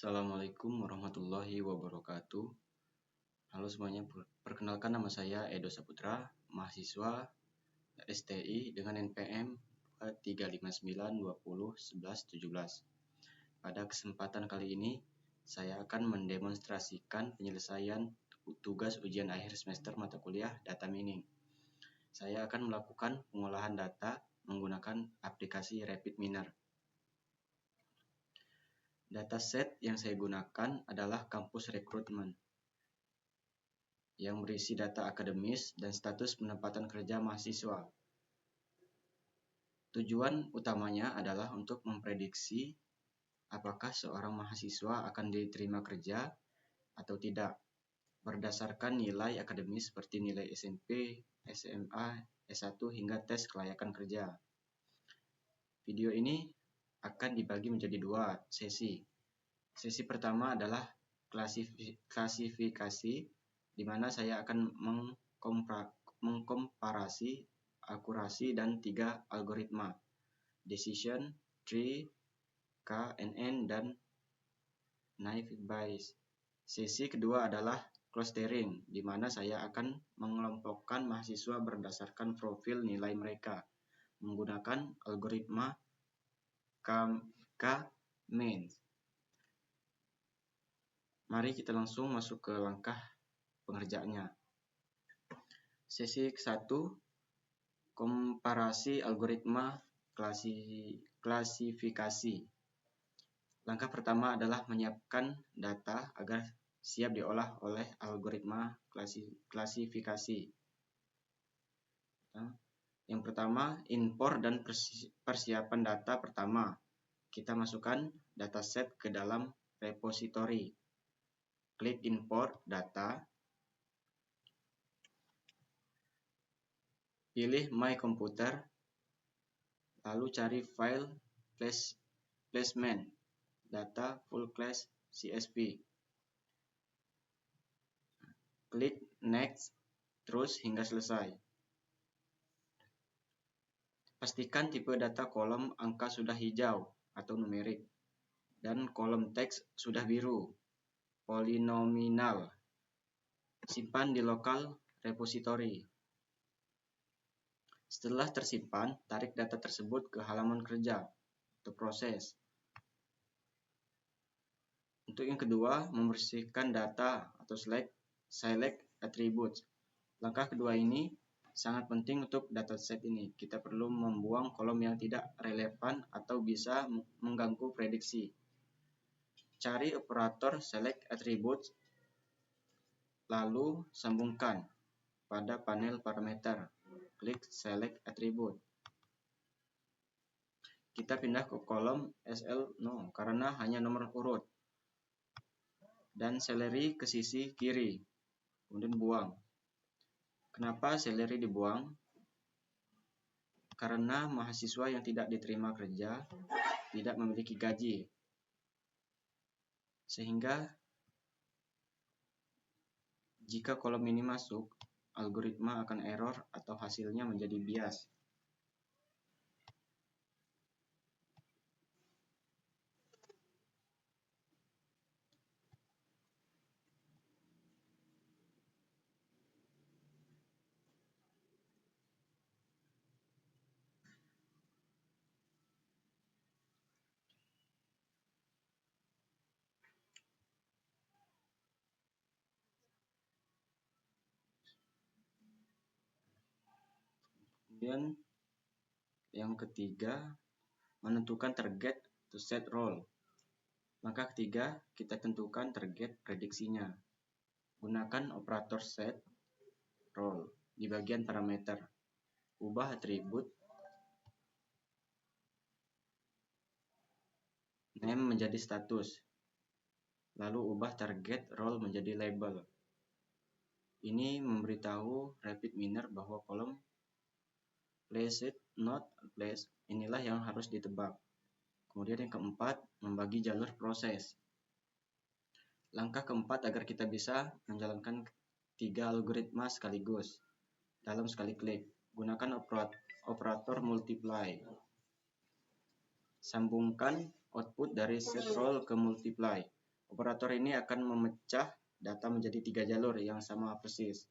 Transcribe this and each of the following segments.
Assalamualaikum warahmatullahi wabarakatuh. Halo semuanya, perkenalkan nama saya Edo Saputra, mahasiswa STI dengan NPM 359201117. Pada kesempatan kali ini, saya akan mendemonstrasikan penyelesaian tugas ujian akhir semester mata kuliah Data Mining. Saya akan melakukan pengolahan data menggunakan aplikasi RapidMiner. Dataset yang saya gunakan adalah kampus rekrutmen yang berisi data akademis dan status penempatan kerja mahasiswa. Tujuan utamanya adalah untuk memprediksi apakah seorang mahasiswa akan diterima kerja atau tidak berdasarkan nilai akademis seperti nilai SMP, SMA, S1 hingga tes kelayakan kerja. Video ini akan dibagi menjadi dua sesi. Sesi pertama adalah klasifikasi, di mana saya akan mengkomparasi akurasi dan 3 algoritma, decision tree, KNN, dan naive Bayes. Sesi kedua adalah clustering, di mana saya akan mengelompokkan mahasiswa berdasarkan profil nilai mereka menggunakan algoritma K-means. Mari kita langsung masuk ke langkah pengerjaannya. Sesi ke-1, komparasi algoritma klasifikasi. Langkah pertama adalah menyiapkan data agar siap diolah oleh algoritma klasifikasi. Yang pertama, import dan persiapan data pertama. Kita masukkan dataset ke dalam repository. Klik import data. Pilih My Computer. Lalu cari file placement data full class CSV. Klik next terus hingga selesai. Pastikan tipe data kolom angka sudah hijau atau numerik dan kolom teks sudah biru, polinomial. Simpan di lokal repository. Setelah tersimpan, tarik data tersebut ke halaman kerja atau proses. Untuk yang kedua, membersihkan data atau select attributes. Langkah kedua ini sangat penting untuk dataset ini. Kita perlu membuang kolom yang tidak relevan atau bisa mengganggu prediksi. Cari operator select attributes, lalu sambungkan pada panel parameter. Klik select attribute. Kita pindah ke kolom SL0 karena hanya nomor urut. Dan salary ke sisi kiri. Kemudian buang. Kenapa salary dibuang? Karena mahasiswa yang tidak diterima kerja tidak memiliki gaji. Sehingga jika kolom ini masuk, algoritma akan error atau hasilnya menjadi bias. Kemudian yang ketiga, menentukan target to set role. Langkah ketiga, kita tentukan target prediksinya. Gunakan operator set role di bagian parameter. Ubah atribut name menjadi status. Lalu ubah target role menjadi label. Ini memberitahu RapidMiner bahwa kolom placed not placed inilah yang harus ditebak. Kemudian yang keempat, membagi jalur proses. Langkah keempat agar kita bisa menjalankan 3 algoritma sekaligus dalam sekali klik. Gunakan operator multiply. Sambungkan output dari set role ke multiply. Operator ini akan memecah data menjadi 3 jalur yang sama persis.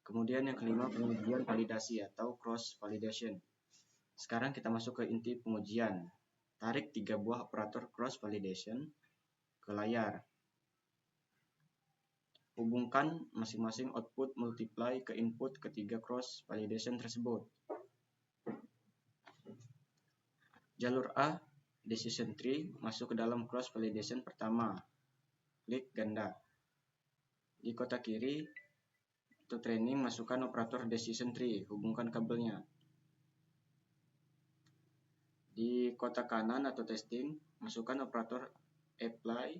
Kemudian yang kelima, pengujian validasi atau cross validation. Sekarang kita masuk ke inti pengujian. Tarik 3 buah operator cross validation ke layar. Hubungkan masing-masing output multiply ke input ketiga cross validation tersebut. Jalur A, decision tree, masuk ke dalam cross validation pertama. Klik ganda. Di kotak kiri, untuk training, masukkan operator decision tree, hubungkan kabelnya. Di kotak kanan atau testing, masukkan operator apply,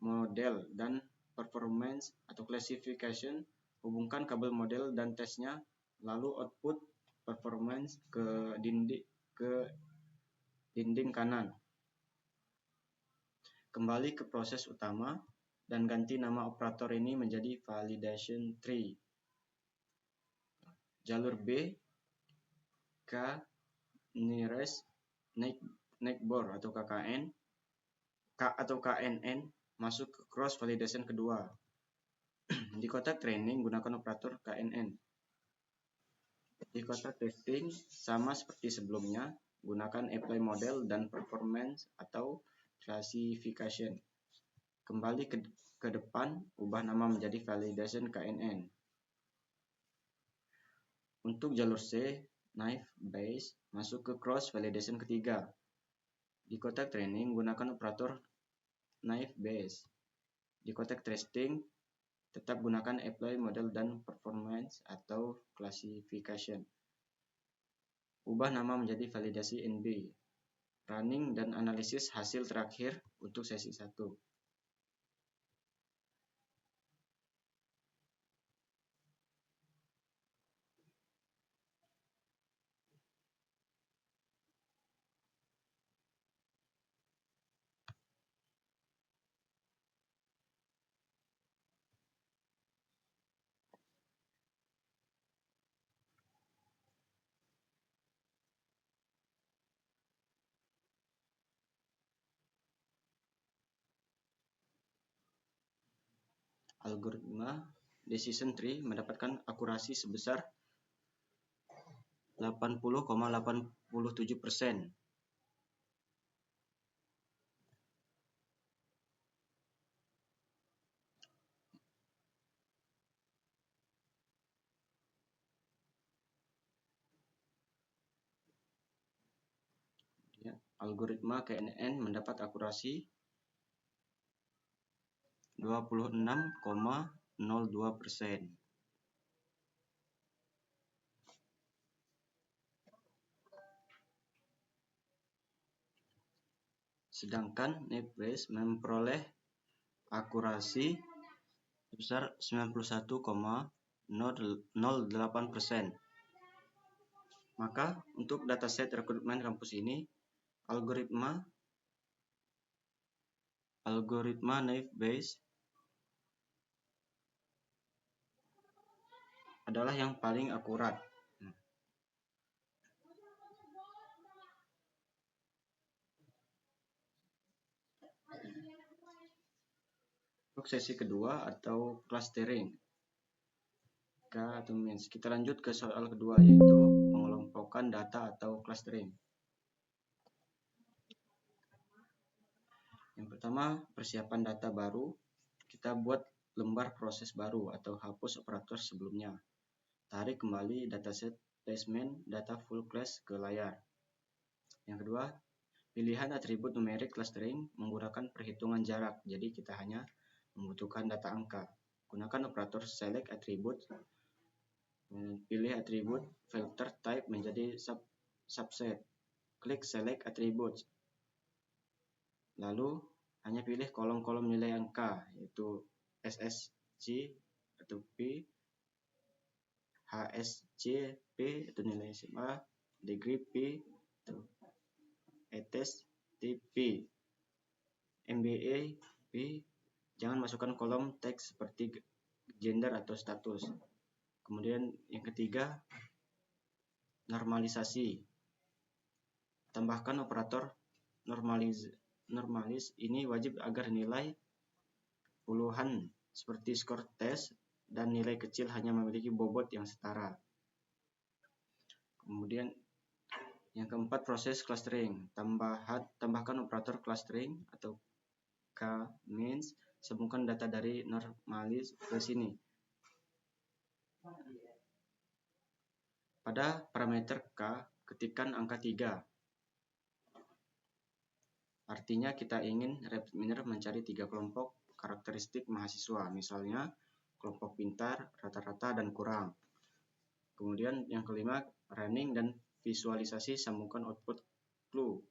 model, dan performance atau classification, hubungkan kabel model dan tesnya, lalu output performance ke dinding kanan. Kembali ke proses utama dan ganti nama operator ini menjadi validation tree. Jalur B, K nearest neighbor atau KKN, KNN, masuk ke cross validation kedua. Di kotak training, gunakan operator KNN. Di kotak testing, sama seperti sebelumnya, gunakan apply model dan performance atau classification. Kembali ke depan, ubah nama menjadi validation KNN. Untuk jalur C, naive Bayes, masuk ke cross validation ketiga. Di kotak training, gunakan operator naive Bayes. Di kotak testing, tetap gunakan apply model dan performance atau classification. Ubah nama menjadi validasi NB. Running dan analisis hasil terakhir untuk sesi 1. Algoritma decision tree mendapatkan akurasi sebesar 80,87%. Algoritma KNN mendapat akurasi 26,02%. Sedangkan naive Bayes memperoleh akurasi sebesar 91,08%. Maka untuk dataset rekrutmen kampus ini, algoritma naive Bayes adalah yang paling akurat. Untuk sesi kedua atau clustering, atau means, kita lanjut ke soal kedua, yaitu pengelompokan data atau clustering. Yang pertama, persiapan data baru. Kita buat lembar proses baru atau hapus operator sebelumnya. Tarik kembali dataset placement data full class ke layar. Yang kedua, pilihan atribut numerik clustering menggunakan perhitungan jarak. Jadi kita hanya membutuhkan data angka. Gunakan operator select attribute. Pilih atribut filter type menjadi subset. Klik select attributes. Lalu hanya pilih kolom-kolom nilai angka, yaitu SSC atau P, HSC P atau nilai SMA, degree P atau attest P, MBA P. Jangan masukkan kolom teks seperti gender atau status. Kemudian yang ketiga, normalisasi. Tambahkan operator normalis ini wajib agar nilai puluhan seperti skor tes dan nilai kecil hanya memiliki bobot yang setara. Kemudian yang keempat, proses clustering. Tambahkan operator clustering atau k-means, sambungkan data dari normalis ke sini. Pada parameter k, ketikkan angka 3. Artinya kita ingin RapidMiner mencari 3 kelompok karakteristik mahasiswa, misalnya kelompok pintar, rata-rata, dan kurang. Kemudian yang kelima, running dan visualisasi, sambungkan output clue.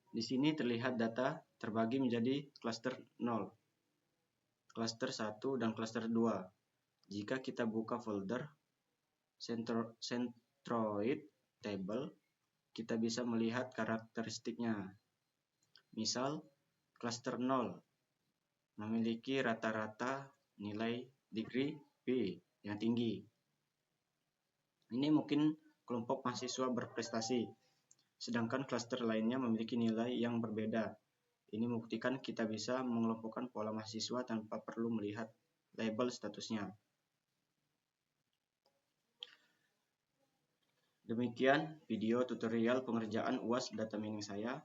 Di sini terlihat data terbagi menjadi cluster 0, cluster 1, dan cluster 2. Jika kita buka folder Centroid Table, kita bisa melihat karakteristiknya. Misal, cluster 0 memiliki rata-rata nilai degree B yang tinggi. Ini mungkin kelompok mahasiswa berprestasi. Sedangkan klaster lainnya memiliki nilai yang berbeda. Ini membuktikan kita bisa mengelompokkan pola mahasiswa tanpa perlu melihat label statusnya. Demikian video tutorial pengerjaan UAS data mining saya,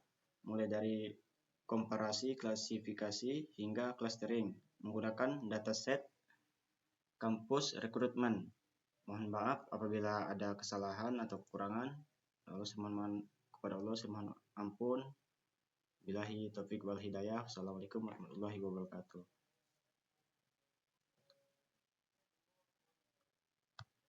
mulai dari komparasi, klasifikasi, hingga clustering menggunakan dataset kampus rekrutmen. Mohon maaf apabila ada kesalahan atau kekurangan. Lalu kepada Allah saya mohon ampun. Billahi taufiq wal hidayah. Assalamualaikum warahmatullahi wabarakatuh.